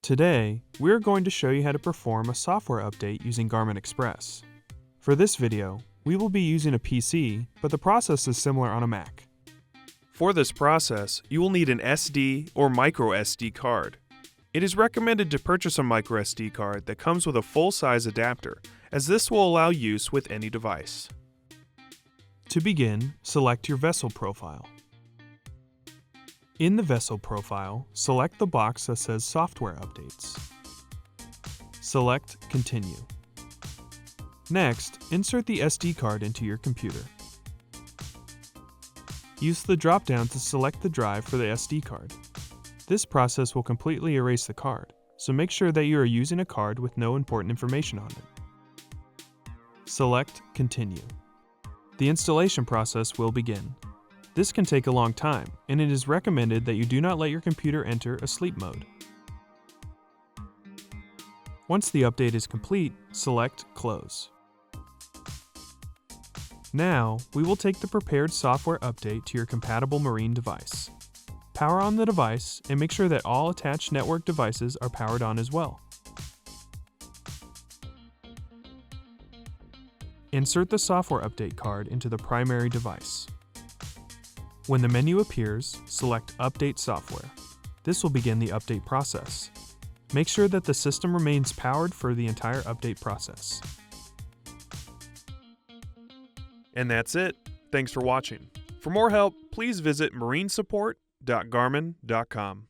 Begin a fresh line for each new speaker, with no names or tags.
Today, we're going to show you how to perform a software update using Garmin Express. For this video, we will be using a PC, but the process is similar on a Mac. For this process, you will need an SD or micro SD card. It is recommended to purchase a micro SD card that comes with a full-size adapter, as this will allow use with any device. To begin, select your vessel profile. In the vessel profile, select the box that says Software Updates. Select Continue. Next, insert the SD card into your computer. Use the drop-down to select the drive for the SD card. This process will completely erase the card, so make sure that you are using a card with no important information on it. Select Continue. The installation process will begin. This can take a long time, and it is recommended that you do not let your computer enter a sleep mode. Once the update is complete, select Close. Now, we will take the prepared software update to your compatible marine device. Power on the device and make sure that all attached network devices are powered on as well. Insert the software update card into the primary device. When the menu appears, select Update Software. This will begin the update process. Make sure that the system remains powered for the entire update process. And that's it. Thanks for watching. For more help, please visit marinesupport.garmin.com.